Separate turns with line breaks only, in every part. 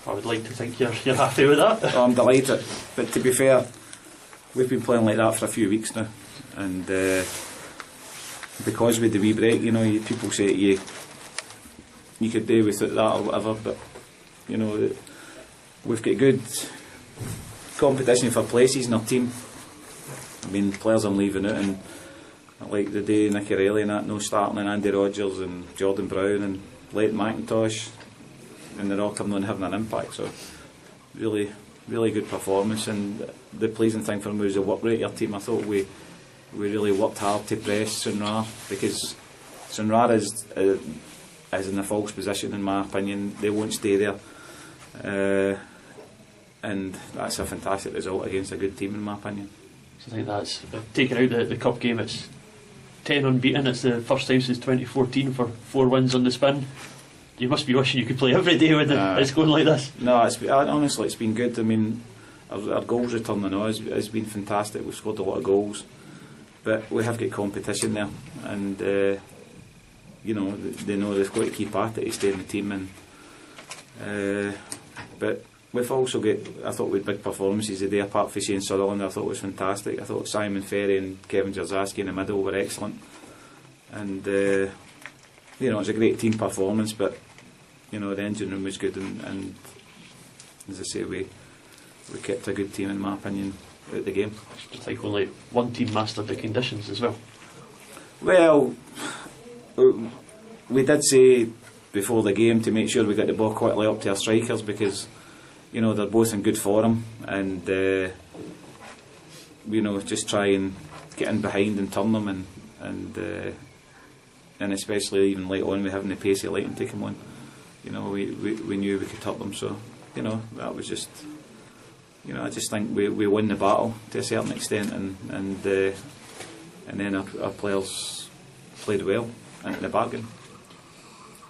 I would like to think you're happy with that.
Oh, I'm delighted, but to be fair, we've been playing like that for a few weeks now, and because with the wee break, people say to you, you could do without that or whatever, but we've got good competition for places in our team. I mean, players I'm leaving out, and like the day Nicky Riley and that, no starting, and Andy Rodgers and Jordan Brown and Leighton McIntosh, and they're all coming on and having an impact. So really, really good performance. And the pleasing thing for me was the work rate of our team. I thought we really worked hard to press Stranraer, because Stranraer is in a false position in my opinion. They won't stay there, and that's a fantastic result against a good team in my opinion.
So I think that's taking out the cup game. It's 10 unbeaten. It's the first time since 2014 for 4 wins on the spin. You must be wishing you could play every day when it's going like this. No,
honestly, it's been good. I mean, our goals return now has been fantastic. We've scored a lot of goals, but we have got competition there, and they know they've got to keep at it to stay in the team. And but we've also got, I thought, with big performances today, apart from Shane Sutherland, I thought was fantastic. I thought Simon Ferry and Kevin Jerzaski in the middle were excellent, and it was a great team performance. But the engine room was good, and as I say, we kept a good team in my opinion out the game.
I think only one team mastered the conditions as well.
Well, we did say before the game to make sure we got the ball quickly up to our strikers, because they're both in good form, and just try and get in behind and turn them, and especially even late on, we having the pacey Leighton take them on. We knew we could hurt them, so that was just. I just think we won the battle to a certain extent, and then our players played well in the bargain.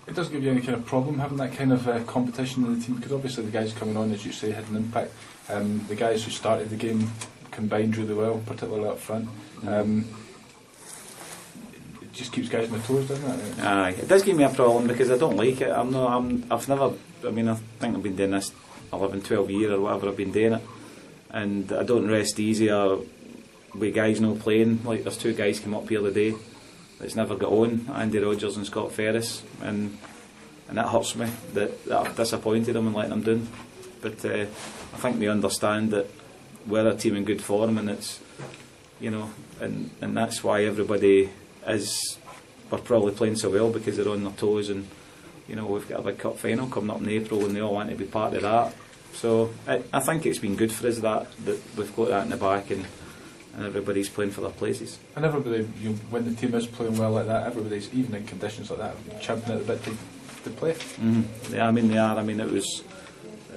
It doesn't give you any kind of problem having that kind of competition in the team, because obviously the guys coming on, as you say, had an impact. The guys who started the game combined really well, particularly up front. It just keeps guys on their toes, doesn't it?
Aye, it does give me a problem because I don't like it. I think I've been doing this 11, 12 years or whatever I've been doing it, and I don't rest easy with guys not playing. Like, there's 2 guys come up here today that's never got on, Andy Rodgers and Scott Ferris, and that hurts me that I've disappointed them and letting them down. But I think they understand that we're a team in good form, and it's and that's why everybody we're probably playing so well, because they're on their toes, and we've got a big cup final coming up in April, and they all want to be part of that. So I think it's been good for us that we've got that in the back, and everybody's playing for their places.
And everybody, when the team is playing well like that, everybody's, even in conditions like that, champing it a bit to play.
Mm-hmm. Yeah, I mean they are. I mean, it was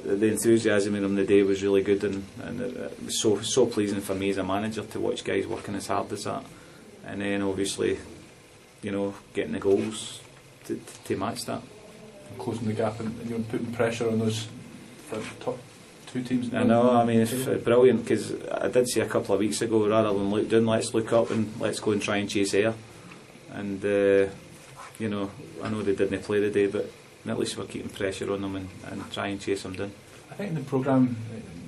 the enthusiasm in them the day was really good, and it was so pleasing for me as a manager to watch guys working as hard as that, and then obviously getting the goals to match that.
Closing the gap and putting pressure on those top 2 teams.
I know, I mean, it's brilliant, because I did say a couple of weeks ago, rather than look down, let's look up and let's go and try and chase air. And I know they didn't play today, but at least we're keeping pressure on them and try and chase them down.
I think in the programme,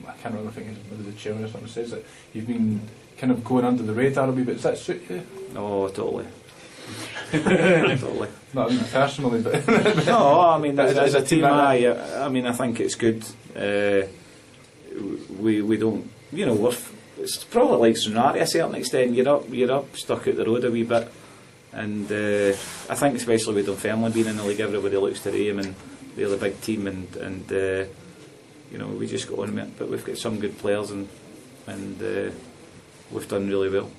I can't remember, I think maybe the chairman or something says that you've been kind of going under the radar a wee bit. Does that suit you?
Oh, totally. Totally.
Not personally, but
no, I mean as a team, I mean I think it's good. We don't, it's probably like Stranraer to a certain extent. You're up stuck out the road a wee bit, and I think especially with Dunfermline being in the league, everybody looks to them, and they're the big team, and we just got on with it. But we've got some good players, and we've done really well.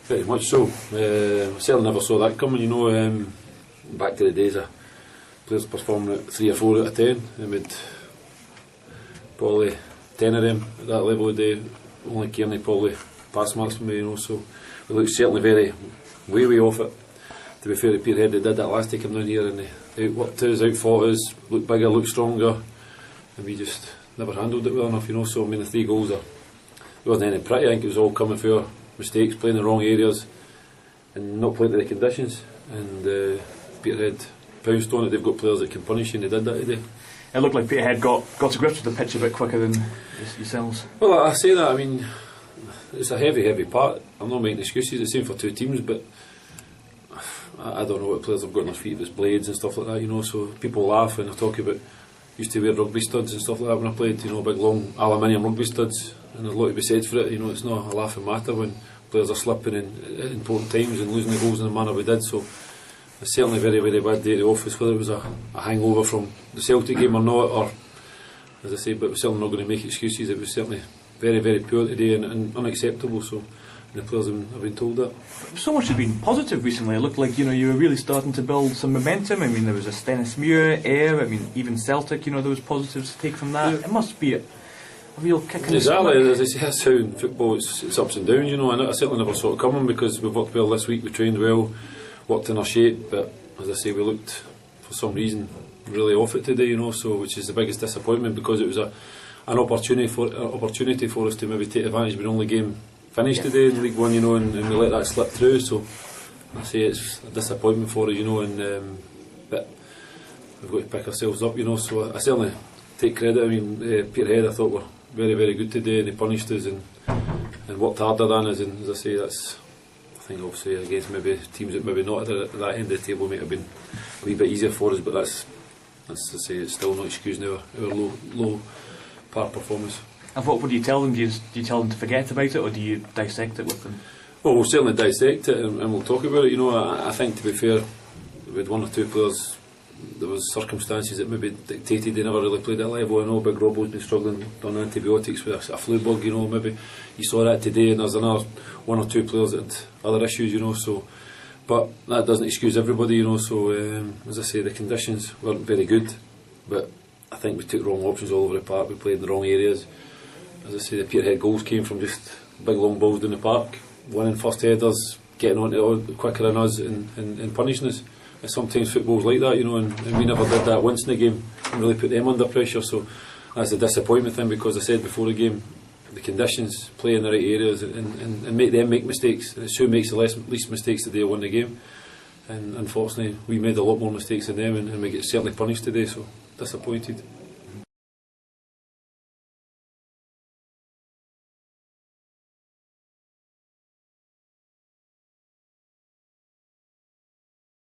Very much so. Certainly never saw that coming. Back to the days of players performing at 3 or 4 out of 10, and we'd probably 10 of them at that level a day. Only Kearney probably pass marks for me, so we look certainly very way off it. To be fair to Peterhead, they did that last time down here, and they outworked us, outfought us, looked bigger, looked stronger, and we just never handled it well enough, So I mean, the 3 goals there wasn't any pretty. I think it was all coming through our mistakes, playing in the wrong areas, and not playing to the conditions. And Peterhead pounced on it. They've got players that can punish you, and they did that today.
it looked like Peterhead got to grips with the pitch a bit quicker than yourselves.
Well, I say that, I mean, it's a heavy part. I'm not making excuses, it's the same for two teams, but I don't know what players have got on their feet, if it's blades and stuff like that, you know, so people laugh when I talk about, used to wear rugby studs and stuff like that when I played, you know, big long aluminium rugby studs, and there's a lot to be said for it, you know, it's not a laughing matter when players are slipping in important times and losing the goals in the manner we did, so it's certainly a very, very bad day at the office, whether it was a hangover from the Celtic game or not, or, as I say, but we're certainly not going to make excuses. It was certainly very, very poor today and unacceptable, so the players have been told that.
So much has been positive recently. It looked like, you know, you were really starting to build some momentum. I mean, there was a Stennismuir, Ayr, I mean, even Celtic, you know, there was positives to take from that. Yeah. It must be a real kick in the stomach.
Exactly, as I say, that's how in football it's ups and downs, you know, and I certainly never saw it coming because we've worked well this week, we trained well, worked in our shape, but as I say, we looked for some reason really off it today, you know, so which is the biggest disappointment because it was an opportunity for us to maybe take advantage of the only game finished today in League One, you know, and we let that slip through, so I say it's a disappointment for us, you know, and but we've got to pick ourselves up, you know, so I certainly take credit. I mean, Peterhead I thought were very, very good today and they punished us and worked harder than us, and as I say, that's, I think obviously against maybe teams that maybe not at that end of the table might have been a wee bit easier for us, but that's to say, it's still not excusing our low par performance.
And what would you tell them? Do you tell them to forget about it, or do you dissect it with them?
Well, we'll certainly dissect it and we'll talk about it, you know. I think, to be fair, with one or two players there was circumstances that maybe dictated they never really played at level. I know Big Robbo's been struggling on antibiotics with a flu bug, you know, maybe you saw that today, and there's another one or two players that had other issues, you know, so, but that doesn't excuse everybody, you know, so as I say, the conditions weren't very good, but I think we took wrong options all over the park, we played in the wrong areas. As I say, the Peterhead goals came from just big long balls down the park, winning first headers, getting on to it quicker than us and punishing us. And sometimes football's like that, you know, and we never did that once in the game and really put them under pressure, so that's the disappointment thing, because I said before the game, the conditions, play in the right areas and make them make mistakes, and it's who makes the least mistakes today won the game, and unfortunately we made a lot more mistakes than them and we get certainly punished today, so disappointed.